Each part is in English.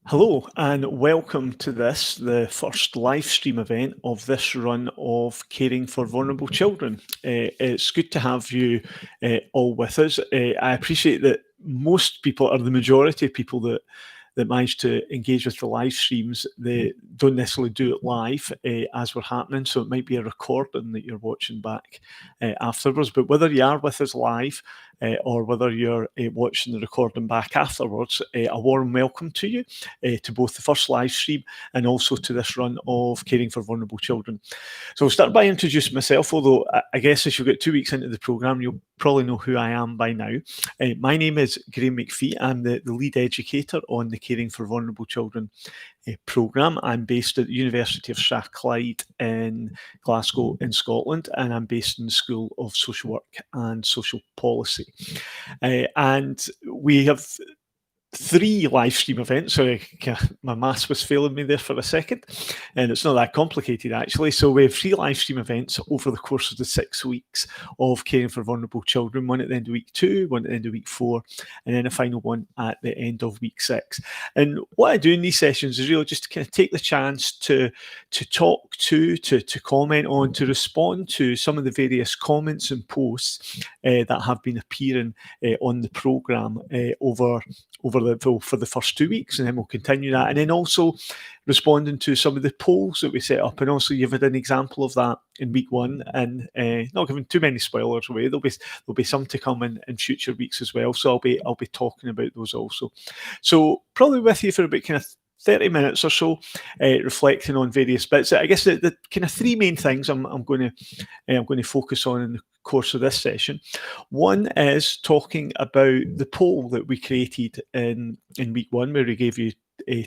Hello and welcome to the first live stream event of this run of Caring for Vulnerable Children. It's good to have you all with us. I appreciate that most people, or the majority of people that manage to engage with the live streams, they don't necessarily do it live as we're happening, so it might be a recording that you're watching back afterwards. But whether you are with us live or whether you're watching the recording back afterwards, a warm welcome to you to both the first live stream and also to this run of Caring for Vulnerable Children. So I'll start by introducing myself, although I guess as you get 2 weeks into the programme, you'll probably know who I am by now. My name is Graeme McPhee. I'm the lead educator on the Caring for Vulnerable Children programme. I'm based at the University of Strathclyde in Glasgow in Scotland, and I'm based in the School of Social Work and Social Policy. And we have 3 live stream events. Sorry, my maths was failing me there for a second, and it's not that complicated actually. So we have 3 live stream events over the course of the 6 weeks of Caring for Vulnerable Children, one at the end of week 2, one at the end of week 4, and then a final one at the end of week 6. And what I do in these sessions is really just to kind of take the chance to talk to comment on, to respond to some of the various comments and posts that have been appearing on the programme for the first 2 weeks, and then we'll continue that, and then also responding to some of the polls that we set up. And also you've had an example of that in week 1, and not giving too many spoilers away, there'll be some to come in future weeks as well, so I'll be talking about those also. So probably with you for about kind of 30 minutes or so, reflecting on various bits. I guess the kind of 3 main things I'm going to focus on in the course of this session. One is talking about the poll that we created in week 1, where we gave you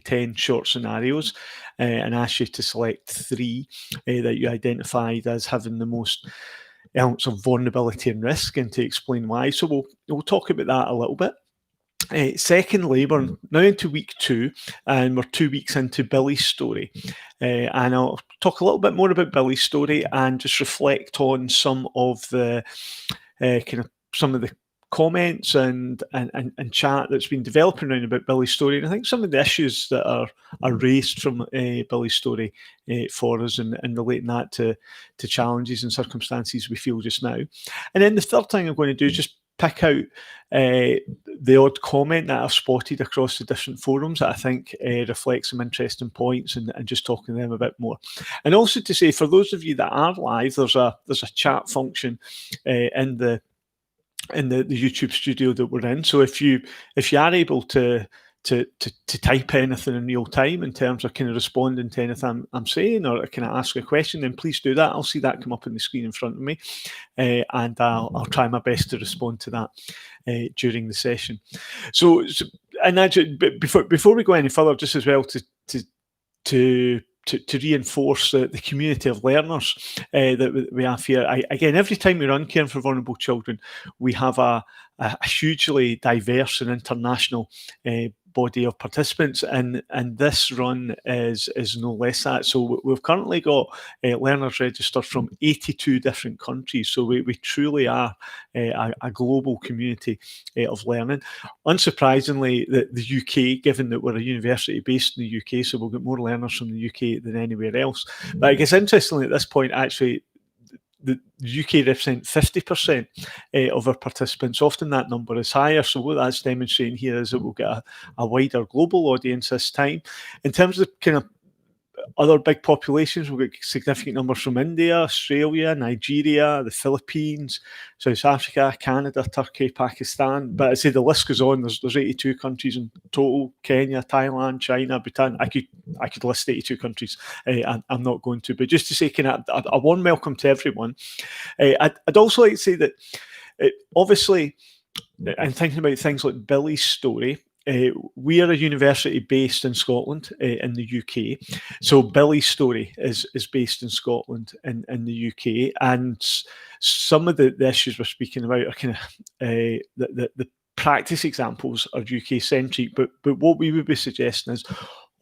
10 short scenarios and asked you to select 3 that you identified as having the most elements of vulnerability and risk, and to explain why. So we'll talk about that a little bit. Secondly, we're now into week 2, and we're 2 weeks into Billy's story. And I'll talk a little bit more about Billy's story and just reflect on some of the some of the comments and chat that's been developing around about Billy's story, and I think some of the issues that are raised from Billy's story for us, and relating that to challenges and circumstances we feel just now. And then the third thing I'm going to do is just pick out the odd comment that I've spotted across the different forums that I think reflects some interesting points, and just talking to them a bit more. And also to say, for those of you that are live, there's a chat function in the YouTube studio that we're in. So if you are able to type anything in real time in terms of kind of responding to anything I'm saying, or kind of ask a question, then please do that. I'll see that come up on the screen in front of me, and I'll try my best to respond to that during the session. So and before we go any further, just as well to reinforce the community of learners that we have here. Again, every time we run Caring for Vulnerable Children, we have a hugely diverse and international body of participants, and this run is no less that. So we've currently got learners registered from 82 different countries, so we truly are a global community of learning. Unsurprisingly, the UK, given that we're a university based in the UK, so we'll get more learners from the UK than anywhere else. But I guess interestingly at this point, actually, the UK represent 50% of our participants. Often that number is higher. So what that's demonstrating here is that we'll get a wider global audience this time. In terms of kind of other big populations, we've got significant numbers from India, Australia, Nigeria, the Philippines, South Africa, Canada, Turkey, Pakistan. But I say the list goes on. There's 82 countries in total: Kenya, Thailand, China, Bhutan. I could list 82 countries. I'm not going to, but just to say, kind of a warm welcome to everyone. I'd also like to say that obviously, I'm thinking about things like Billy's story. We are a university based in Scotland, in the UK. So Billy's story is based in Scotland, in the UK, and some of the issues we're speaking about are kind of the practice examples are UK centric. But what we would be suggesting is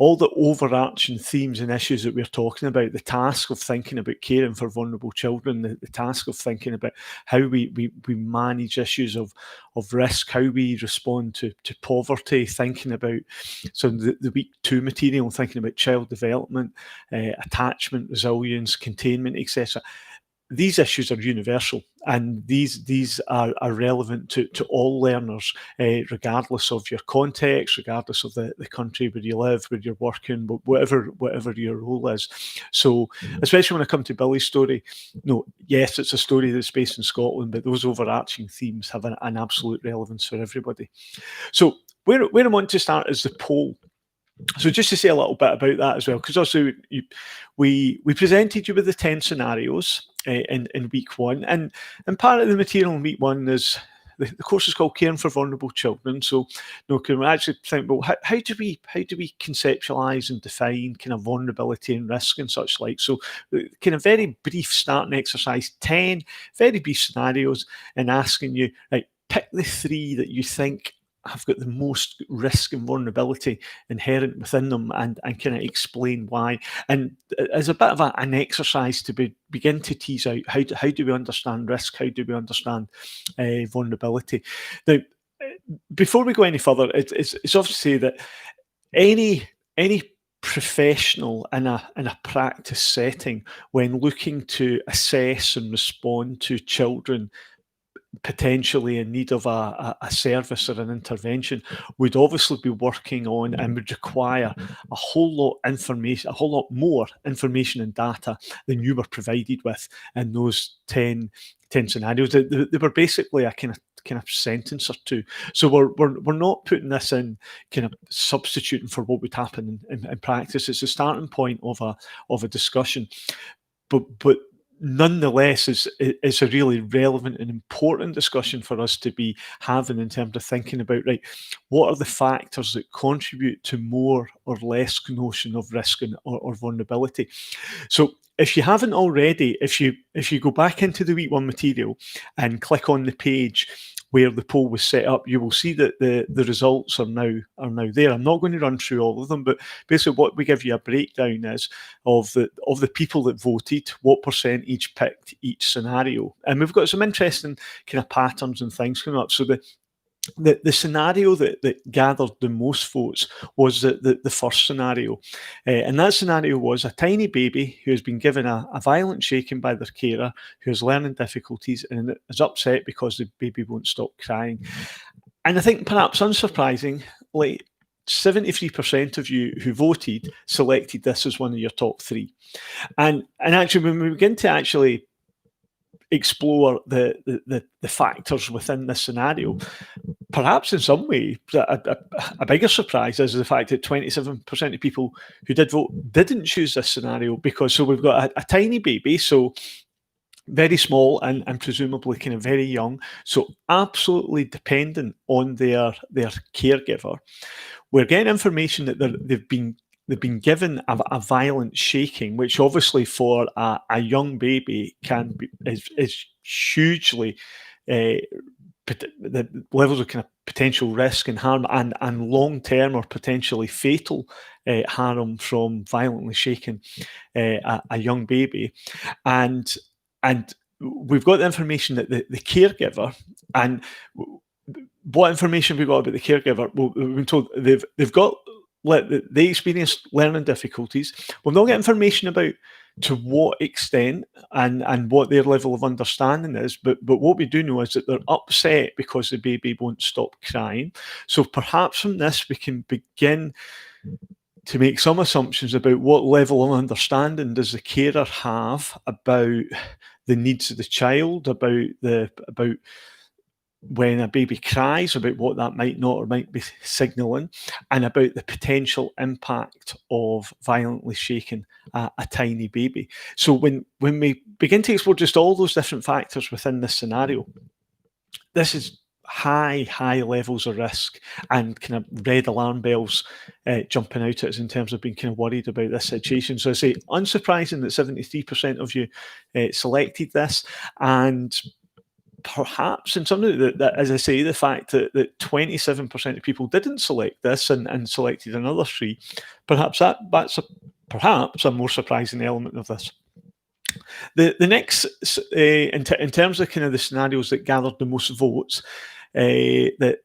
all the overarching themes and issues that we're talking about, the task of thinking about caring for vulnerable children, the task of thinking about how we manage issues of risk, how we respond to poverty, thinking about the week 2 material, thinking about child development, attachment, resilience, containment, etc. These issues are universal, and these are relevant to all learners, regardless of your context, regardless of the country where you live, where you're working, whatever your role is. So, especially when I come to Billy's story, yes, it's a story that's based in Scotland, but those overarching themes have an absolute relevance for everybody. So, where I want to start is the poll. So just to say a little bit about that as well, because also we presented you with the 10 scenarios in week 1, and part of the material in week 1 is the course is called Caring for Vulnerable Children. So can we actually think, well, how do we conceptualise and define kind of vulnerability and risk and such like? So kind of very brief starting exercise, 10 very brief scenarios, and asking you, right, pick the 3 that you think have got the most risk and vulnerability inherent within them, and kind of explain why. And as a bit of an exercise to begin to tease out how do we understand risk, how do we understand vulnerability. Now, before we go any further, it's obviously that any professional in a practice setting, when looking to assess and respond to children potentially in need of a service or an intervention, would obviously be working on and would require a whole lot more information and data than you were provided with in those 10 scenarios. They were basically a kind of sentence or two. So we're not putting this in kind of substituting for what would happen in practice. It's a starting point of a discussion, but nonetheless, it's a really relevant and important discussion for us to be having in terms of thinking about, right, what are the factors that contribute to more or less notion of risk or vulnerability. So if you haven't already, if you go back into the week 1 material and click on the page where the poll was set up, you will see that the results are now there. I'm not going to run through all of them, but basically what we give you a breakdown is of the people that voted, what percentage picked each scenario. And we've got some interesting kind of patterns and things coming up. So the scenario that gathered the most votes was the first scenario. And that scenario was a tiny baby who has been given a violent shaking by their carer, who has learning difficulties and is upset because the baby won't stop crying. And I think perhaps unsurprisingly, 73% of you who voted selected this as one of your top 3. And actually, when we begin to actually explore the factors within this scenario, perhaps in some way a bigger surprise is the fact that 27% of people who did vote didn't choose this scenario, because so we've got a tiny baby, so very small and presumably kind of very young, so absolutely dependent on their caregiver. We're getting information that they've been given a violent shaking, which obviously for a young baby is hugely the levels of kind of potential risk and harm and long-term or potentially fatal harm from violently shaking a young baby. And we've got the information that the caregiver, and what information we got about the caregiver? Well, we've been told they've got they experienced learning difficulties. We'll not get information about to what extent and what their level of understanding is, but what we do know is that they're upset because the baby won't stop crying. So perhaps from this we can begin to make some assumptions about what level of understanding does the carer have about the needs of the child, about when a baby cries, about what that might not or might be signalling, and about the potential impact of violently shaking a tiny baby. So when we begin to explore just all those different factors within this scenario, this is high levels of risk and kind of red alarm bells jumping out at us in terms of being kind of worried about this situation. So I say, unsurprising that 73% of you selected this, and perhaps in some of that, as I say, the fact that 27% of people didn't select this and selected another three, that's perhaps a more surprising element of this. The next, in terms of kind of the scenarios that gathered the most votes, the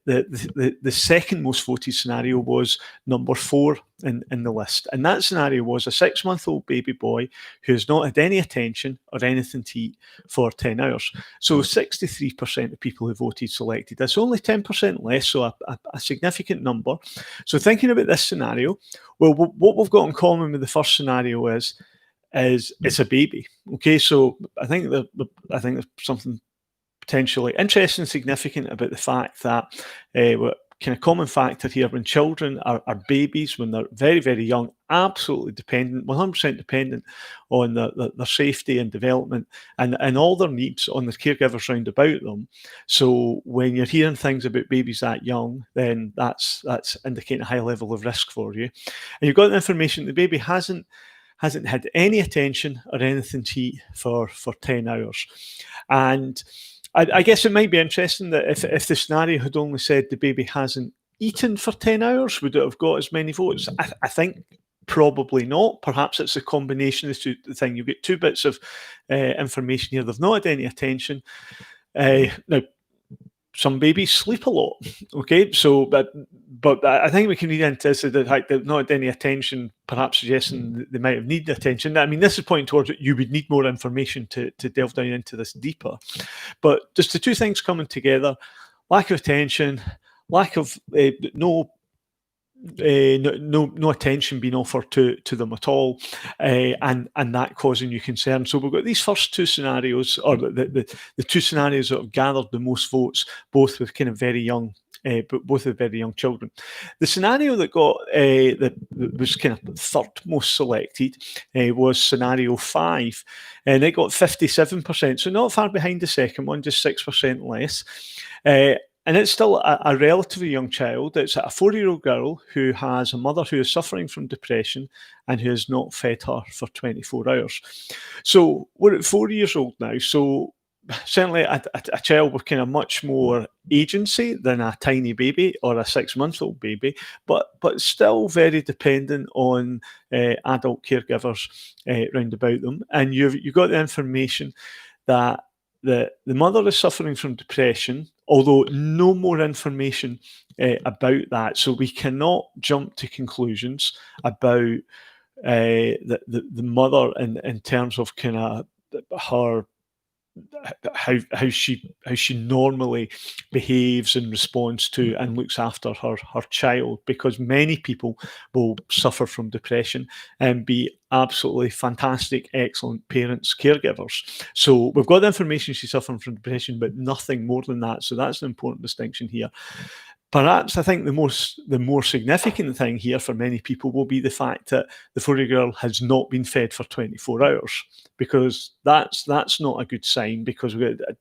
second most voted scenario was number 4 in the list, and that scenario was a 6-month-old baby boy who has not had any attention or anything to eat for 10 hours. So 63% of people who voted selected this, only 10% less, so a significant number. So thinking about this scenario, well, what we've got in common with the first scenario is it's a baby. Okay, so I think there's something potentially interesting and significant about the fact that what kind of common factor here, when children are babies, when they're very, very young, absolutely dependent, 100% dependent on their safety and development and all their needs on the caregivers round about them. So when you're hearing things about babies that young, then that's indicating a high level of risk for you. And you've got the information the baby hasn't had any attention or anything to eat for 10 hours. And I guess it might be interesting that if the scenario had only said the baby hasn't eaten for 10 hours, would it have got as many votes? I think probably not. Perhaps it's a combination of the thing. You've got two bits of information here. They've not had any attention. Now, some babies sleep a lot, okay? So, but I think we can read into this the fact they've not had any attention, perhaps suggesting they might have needed attention. I mean, this is pointing towards it. You would need more information to delve down into this deeper. But just the two things coming together: lack of attention, lack of no attention being offered to them at all, and that causing you concern. So we've got these first two scenarios, or the two scenarios that have gathered the most votes, both with kind of very young, but both with very young children. The scenario that got that was kind of third most selected was scenario 5, and it got 57%, so not far behind the second one, just 6% less. And it's still a relatively young child. It's a 4-year-old girl who has a mother who is suffering from depression and who has not fed her for 24 hours. So we're at 4 years old now. So certainly a child with kind of much more agency than a tiny baby or a 6-month-old baby, but still very dependent on adult caregivers round about them. And you've got the information that the mother is suffering from depression, although no more information about that. So we cannot jump to conclusions about the mother in terms of kind of her how she normally behaves and responds to and looks after her child, because many people will suffer from depression and be absolutely fantastic, excellent parents, caregivers. So we've got the information she's suffering from depression, but nothing more than that. So that's an important distinction here. Perhaps I think the more significant thing here for many people will be the fact that the 4-year-old girl has not been fed for 24 hours, because that's not a good sign, because we've got a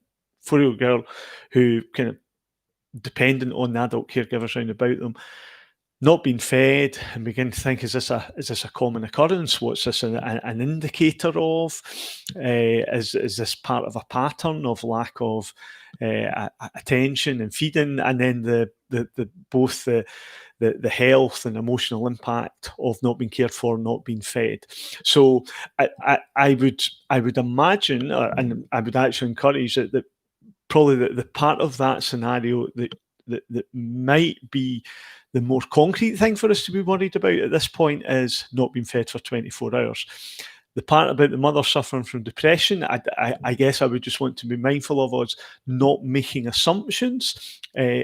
4-year-old girl who kind of dependent on the adult caregivers round about them, not being fed, and begin to think, is this a common occurrence? What's this an indicator of? Is this part of a pattern of lack of attention and feeding, and then both the health and emotional impact of not being cared for, not being fed? So I would imagine, and I would actually encourage that probably the part of that scenario that might be the more concrete thing for us to be worried about at this point is not being fed for 24 hours. The part about the mother suffering from depression, I guess I would just want to be mindful of us not making assumptions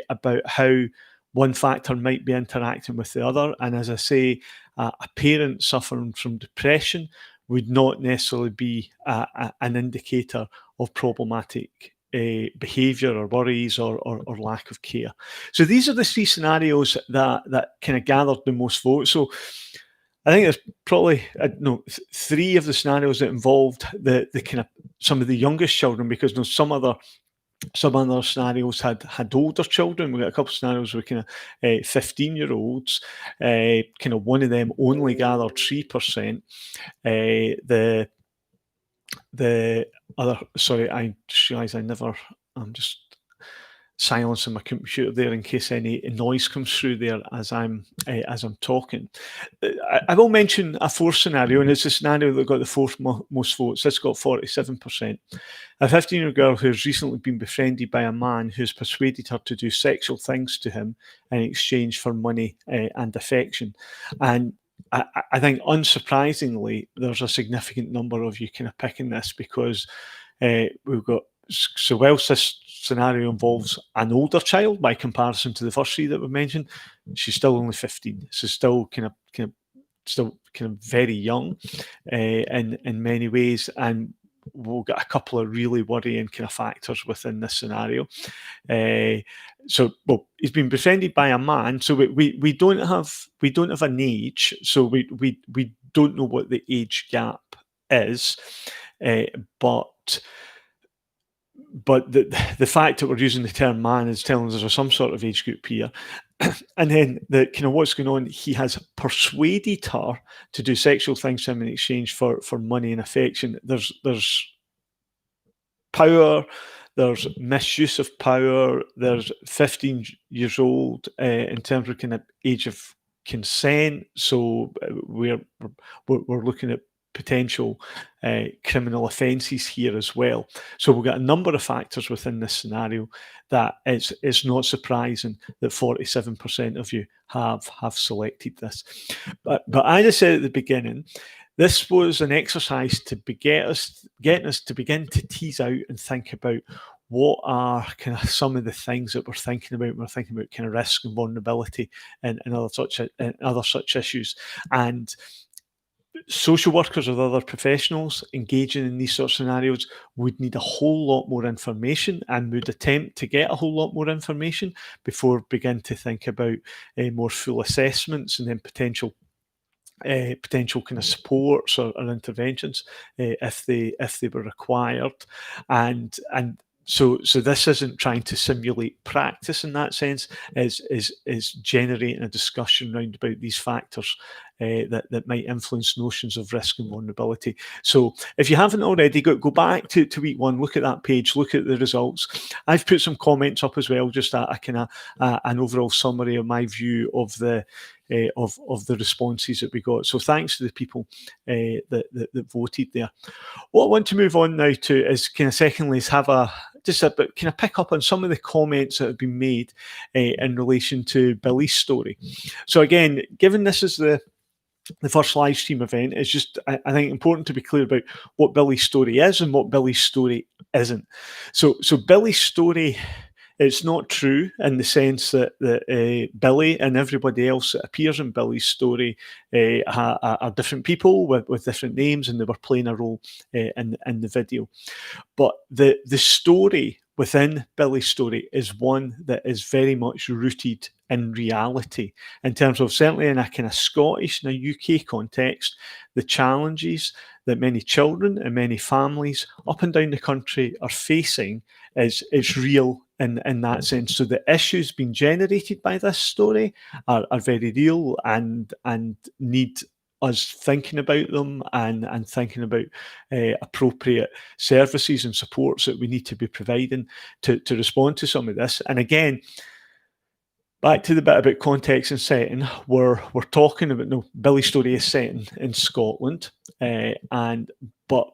about how one factor might be interacting with the other. And as I say, a parent suffering from depression would not necessarily be an indicator of problematic behaviour or worries or lack of care. So these are the three scenarios that kind of gathered the most votes. So I think there's probably three of the scenarios that involved the kind of some of the youngest children, because some other scenarios had older children. We got a couple of scenarios with kind of 15-year-olds. Kind of one of them only gathered 3%. The other, sorry, I just realised I never I'm just silencing my computer there in case any noise comes through there as I'm talking. I will mention a fourth scenario, and it's the scenario that got the fourth most votes. This got 47%. A 15-year-old girl who has recently been befriended by a man who's persuaded her to do sexual things to him in exchange for money and affection. And I think, unsurprisingly, there's a significant number of you kind of picking this because we've got, so whilst this scenario involves an older child by comparison to the first three that we mentioned, she's still only 15. So still kind of very young in many ways, and we'll get a couple of really worrying kind of factors within this scenario. Well, he's been befriended by a man, so we don't have an age, so we don't know what the age gap is, but the fact that we're using the term man is telling us there's some sort of age group here. And then the kind of what's going on, he has persuaded her to do sexual things to him in exchange for money and affection. There's power, there's misuse of power, there's 15 years old in terms of kind of age of consent. So we're looking at potential criminal offences here as well. So we've got a number of factors within this scenario that it's not surprising that 47% of you have selected this. But as I said at the beginning, this was an exercise to getting us to begin to tease out and think about what are kind of some of the things that we're thinking about when we're thinking about kind of risk and vulnerability and other such issues. And social workers or other professionals engaging in these sort of scenarios would need a whole lot more information and would attempt to get a whole lot more information before begin to think about more full assessments and then potential kind of supports or interventions if they were required. And so this isn't trying to simulate practice in that sense, is generating a discussion around about these factors that might influence notions of risk and vulnerability. So if you haven't already, go back to week one, look at that page, look at the results. I've put some comments up as well, just a kind of an overall summary of my view of the responses that we got. So thanks to the people that voted there. What I want to move on now to is kind of secondly is have just a bit kind of pick up on some of the comments that have been made in relation to Billy's story. So again, given this is the first live stream event, it's just, I think, important to be clear about what Billy's story is and what Billy's story isn't. So Billy's story, it's not true in the sense that Billy and everybody else that appears in Billy's story are different people with different names, and they were playing a role in the video. But the story within Billy's story is one that is very much rooted in reality, in terms of, certainly in a kind of Scottish and a UK context, the challenges that many children and many families up and down the country are facing is real in that sense. So the issues being generated by this story are very real and need us thinking about them and thinking about appropriate services and supports that we need to be providing to respond to some of this. And again, back to the bit about context and setting, we're talking about, no, Billy's story is set in Scotland, but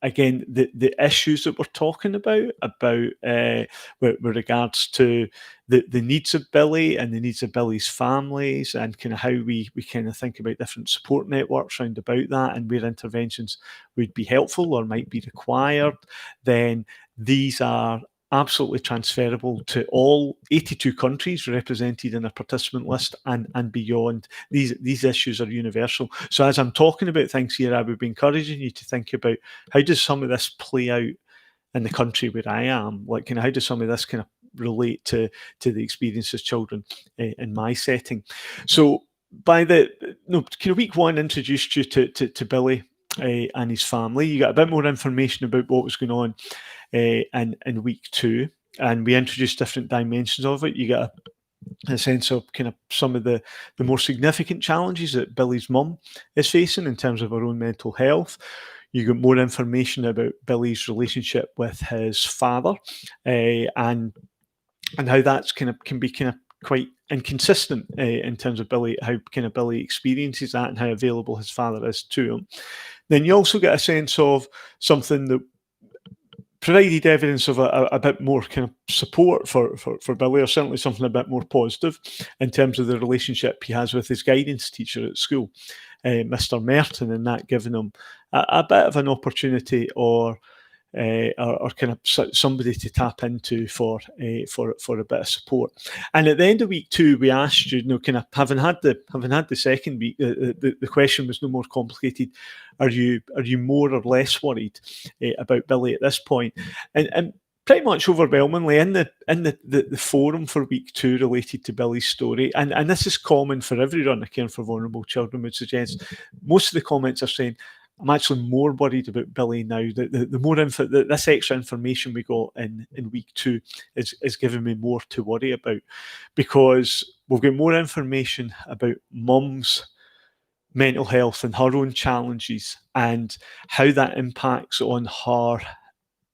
again, the issues that we're talking about with regards to the needs of Billy and the needs of Billy's families, and kind of how we kind of think about different support networks around about that, and where interventions would be helpful or might be required, then these are absolutely transferable to all 82 countries represented in a participant list and beyond. These issues are universal. So as I'm talking about things here, I would be encouraging you to think about, how does some of this play out in the country where I am? Like, kind of, how does some of this kind of relate to the experience of children in my setting? So by kind of week one introduced you to Billy and his family. You got a bit more information about what was going on in week two, and we introduced different dimensions of it. You get a sense of kind of some of the more significant challenges that Billy's mum is facing in terms of her own mental health. you get more information about Billy's relationship with his father, and how that's can be quite inconsistent in terms of Billy, how Billy experiences that and how available his father is to him. Then you also get a sense of something that provided evidence of a bit more support for Billy, or certainly something a bit more positive in terms of the relationship he has with his guidance teacher at school, Mr. Merton, and that giving him a bit of an opportunity or somebody to tap into for a bit of support. And at the end of week 2, we asked you, having had the second week, the question was no more complicated. Are you more or less worried about Billy at this point? And pretty much overwhelmingly in the forum for week 2 related to Billy's story, and this is common for every run of Caring for Vulnerable Children, would suggest most of the comments are saying, I'm actually more worried about Billy now. The more this extra information we got in week 2 is giving me more to worry about, because we've got more information about Mum's mental health and her own challenges and how that impacts on her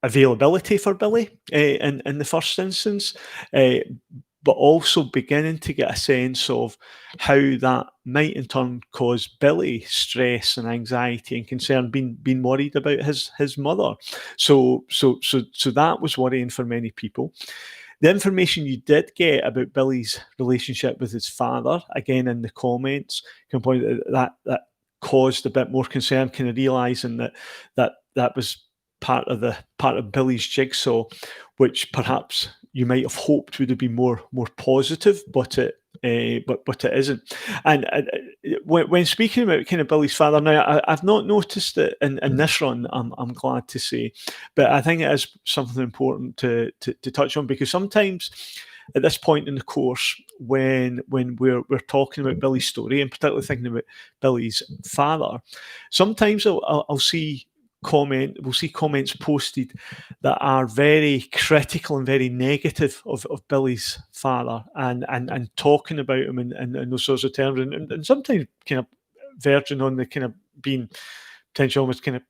availability for Billy in the first instance, but also beginning to get a sense of how that might in turn cause Billy stress and anxiety and concern, being worried about his mother. So that was worrying for many people. The information you did get about Billy's relationship with his father, again in the comments, can point that caused a bit more concern, kind of realising that was part of Billy's jigsaw, which perhaps you might have hoped would have been more positive, but it isn't. And when speaking about Billy's father, now I've not noticed it in this run. I'm glad to say, but I think it is something important to touch on, because sometimes at this point in the course, when we're talking about Billy's story, and particularly thinking about Billy's father, sometimes I'll see we'll see comments posted that are very critical and very negative of Billy's father, and talking about him in those sorts of terms, and sometimes kind of verging on the kind of being potentially almost kind of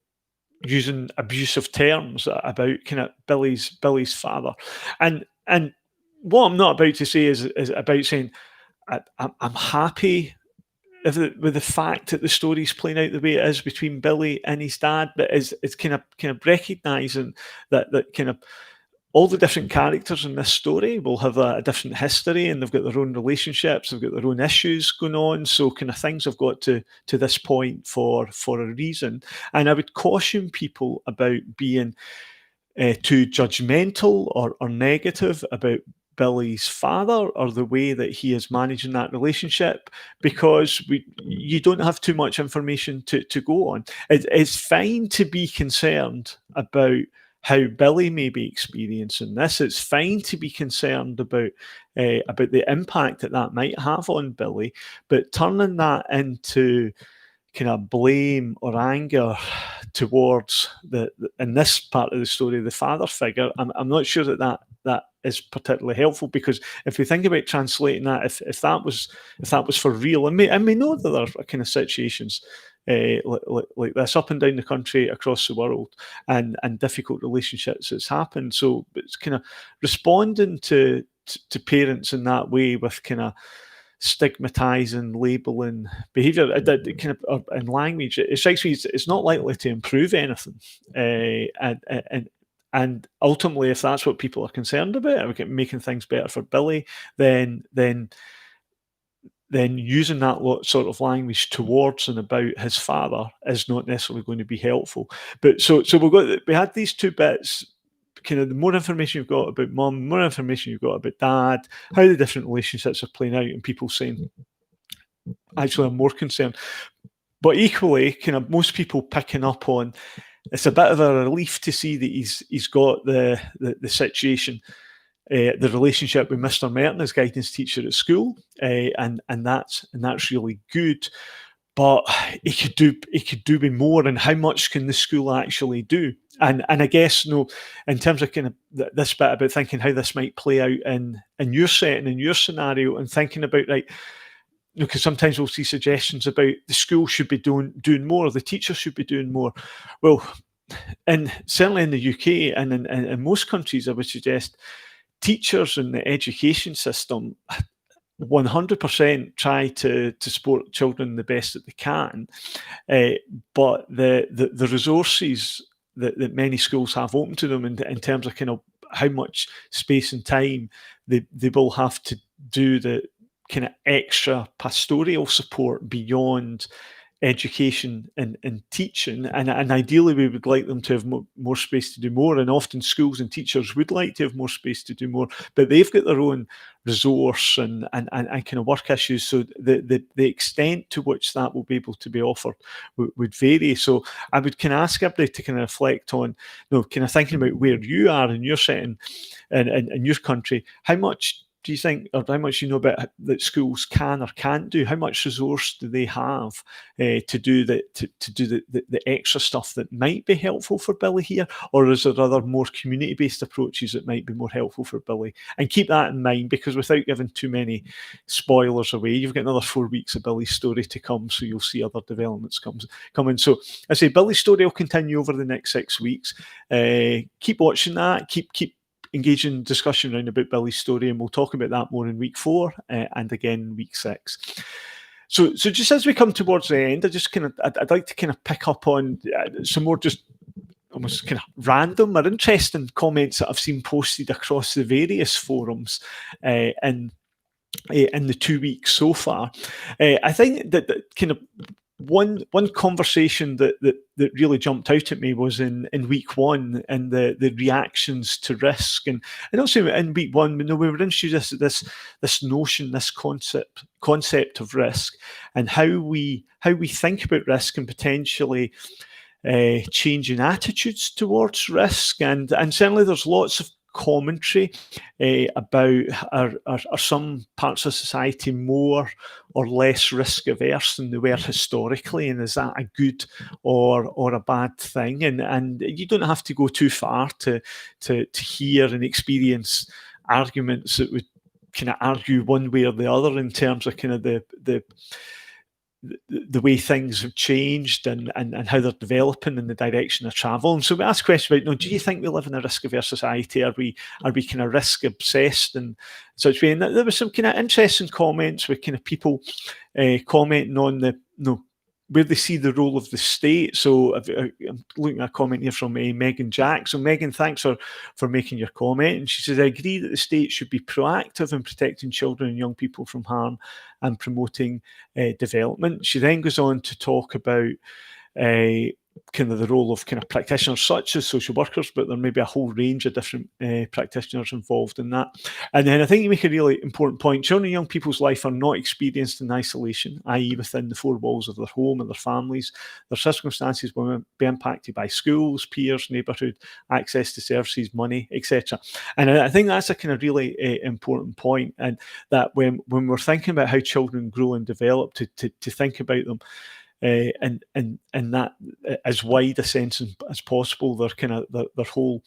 using abusive terms about kind of Billy's father. And what I'm not about to say is about saying I'm happy with the fact that the story's playing out the way it is between Billy and his dad, but it's kind of recognising that kind of all the different characters in this story will have a different history, and they've got their own relationships, they've got their own issues going on. So kind of things have got to this point for a reason. And I would caution people about being too judgmental or negative about Billy's father or the way that he is managing that relationship, because you don't have too much information to go on. It's fine to be concerned about how Billy may be experiencing this. It's fine to be concerned about the impact that might have on Billy, but turning that into kind of blame or anger towards in this part of the story, the father figure, I'm not sure that is particularly helpful, because if we think about translating that, if that was for real, and we know that there are kind of situations like this up and down the country, across the world, and difficult relationships that's happened. So it's kind of responding to parents in that way with kind of stigmatizing, labeling behaviour kind of in language, it strikes me it's not likely to improve anything. And ultimately, if that's what people are concerned about, making things better for Billy, then using that sort of language towards and about his father is not necessarily going to be helpful. But so we had these two bits. Kind of the more information you've got about mum, the more information you've got about dad, how the different relationships are playing out, and people saying, actually, I'm more concerned. But equally, kind of most people picking up on, it's a bit of a relief to see that he's got the situation, the relationship with Mr. Merton, his guidance teacher at school, and that's really good. But he could do with more, and how much can the school actually do? And I guess, in terms of kind of this bit about thinking how this might play out in your setting, in your scenario, and thinking about, right, because sometimes we'll see suggestions about the school should be doing more, the teachers should be doing more. Well, and certainly in the UK and in most countries, I would suggest teachers in the education system 100% try to support children the best that they can, but the resources that many schools have open to them in terms of kind of how much space and time they will have to do the kind of extra pastoral support beyond education and teaching, and ideally we would like them to have more space to do more, and often schools and teachers would like to have more space to do more, but they've got their own resource and kind of work issues, so the extent to which that will be able to be offered would vary. So I would kind of ask everybody to kind of reflect on, kind of thinking about where you are in your setting and in your country, how much do you think, or how much about that schools can or can't do? How much resource do they have to do the extra stuff that might be helpful for Billy here, or is there other more community-based approaches that might be more helpful for Billy? And keep that in mind, because without giving too many spoilers away, you've got another 4 weeks of Billy's story to come, so you'll see other developments coming. So I say Billy's story will continue over the next 6 weeks. Keep watching that. Keep engaging discussion around about Billy's story, and we'll talk about that more in week 4 and again in week 6. So just as we come towards the end, I'd like to kind of pick up on some more just almost kind of random or interesting comments that I've seen posted across the various forums in the 2 weeks so far. I think that kind of one conversation that really jumped out at me was in week 1 and the reactions to risk, and also in week 1 we were introduced this notion, this concept of risk, and how we think about risk and potentially changing attitudes towards risk, and certainly there's lots of commentary about are some parts of society more or less risk averse than they were historically, and is that a good or a bad thing? And you don't have to go too far to hear and experience arguments that would kind of argue one way or the other in terms of kind of the way things have changed and how they're developing and the direction of travel. And so we ask questions about, do you think we live in a risk-averse society? Are we kind of risk-obsessed and such way? And there were some kind of interesting comments with kind of people commenting on where they see the role of the state. So I'm looking at a comment here from Megan Jack. So Megan, thanks for making your comment. And she says, I agree that the state should be proactive in protecting children and young people from harm and promoting development. She then goes on to talk about kind of the role of kind of practitioners such as social workers, but there may be a whole range of different practitioners involved in that. And then I think you make a really important point. Children and young people's life are not experienced in isolation, i.e. within the 4 walls of their home and their families. Their circumstances will be impacted by schools, peers, neighbourhood, access to services, money, etc. And I think that's a kind of really important point, and that when we're thinking about how children grow and develop, to think about them and that as wide a sense as possible, their kind of their whole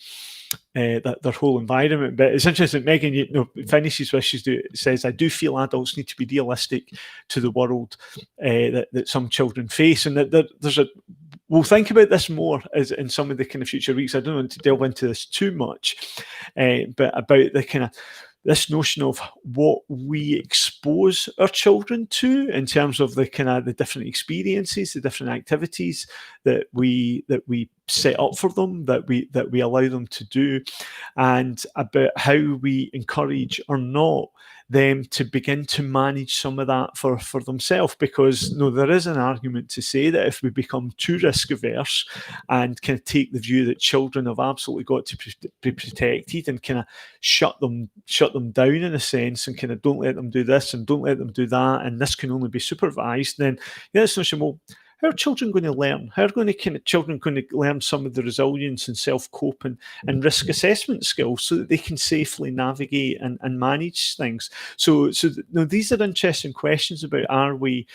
environment. But it's interesting, Megan, finishes with, says, I do feel adults need to be realistic to the world that some children face, and that we'll think about this more as in some of the kind of future weeks. I don't want to delve into this too much, but about the kind of this notion of what we expose our children to in terms of the kind of the different experiences, the different activities that we set up for them, that we allow them to do, and about how we encourage or not them to begin to manage some of that for themselves. Because there is an argument to say that if we become too risk averse and kind of take the view that children have absolutely got to be protected and kind of shut them down in a sense, and kind of don't let them do this and don't let them do that, and this can only be supervised, then it's notion, well, how are children going to learn? How are children going to learn some of the resilience and self-coping and risk assessment skills so that they can safely navigate and manage things? So these are interesting questions about, are we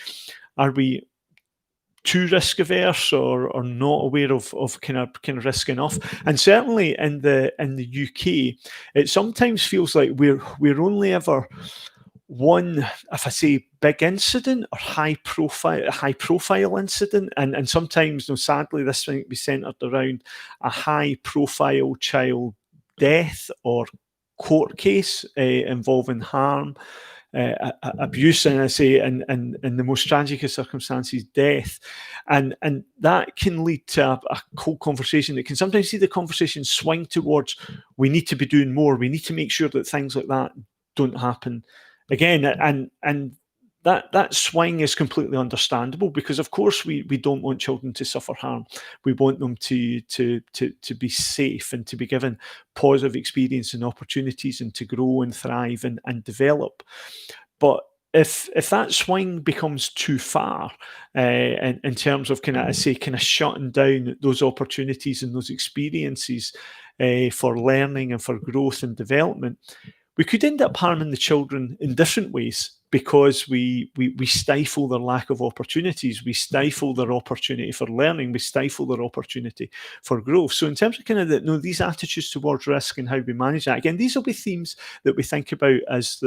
too risk averse or not aware of kind of risk enough? And certainly in the UK, it sometimes feels like we're only ever one, if I say big incident or high profile incident, and sometimes, sadly, this might be centered around a high profile child death or court case involving harm, abuse, and I say, in the most tragic of circumstances, death, and that can lead to a cold conversation. It can sometimes see the conversation swing towards, we need to be doing more. We need to make sure that things like that don't happen again, and that swing is completely understandable, because of course we don't want children to suffer harm. We want them to be safe and to be given positive experience and opportunities, and to grow and thrive and develop. But if that swing becomes too far, in terms of kind of shutting down those opportunities and those experiences for learning and for growth and development, we could end up harming the children in different ways, because we stifle their lack of opportunities, we stifle their opportunity for learning, we stifle their opportunity for growth. So in terms of kind of these attitudes towards risk and how we manage that, again, these will be themes that we think about as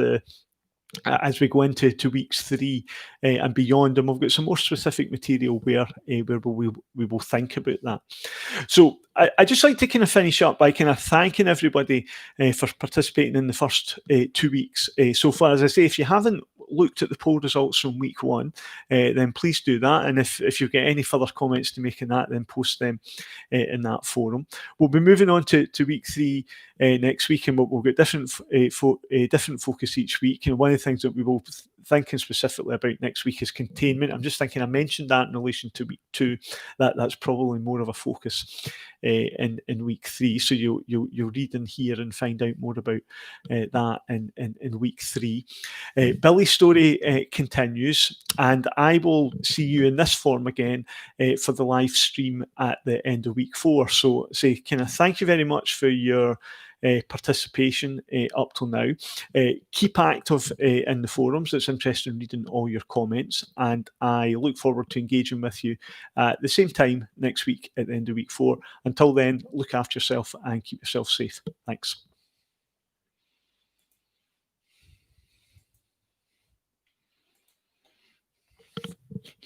we go into weeks 3 and beyond, and we've got some more specific material where we will think about that. So I just like to kind of finish up by kind of thanking everybody for participating in the first 2 weeks so far. As I say, if you haven't looked at the poll results from week 1, then please do that. And if you've got any further comments to make in that, then post them in that forum. We'll be moving on to week 3 next week, and we'll get different focus each week. And one of the things that we will thinking specifically about next week is containment. I'm just thinking, I mentioned that in relation to week 2, that's probably more of a focus in week 3. So you'll read and hear and find out more about that in week 3. Billy's story continues, and I will see you in this form again for the live stream at the end of week 4. So kind of thank you very much for your participation up till now. Keep active in the forums. It's interesting reading all your comments, and I look forward to engaging with you at the same time next week at the end of week 4. Until then, look after yourself and keep yourself safe. Thanks.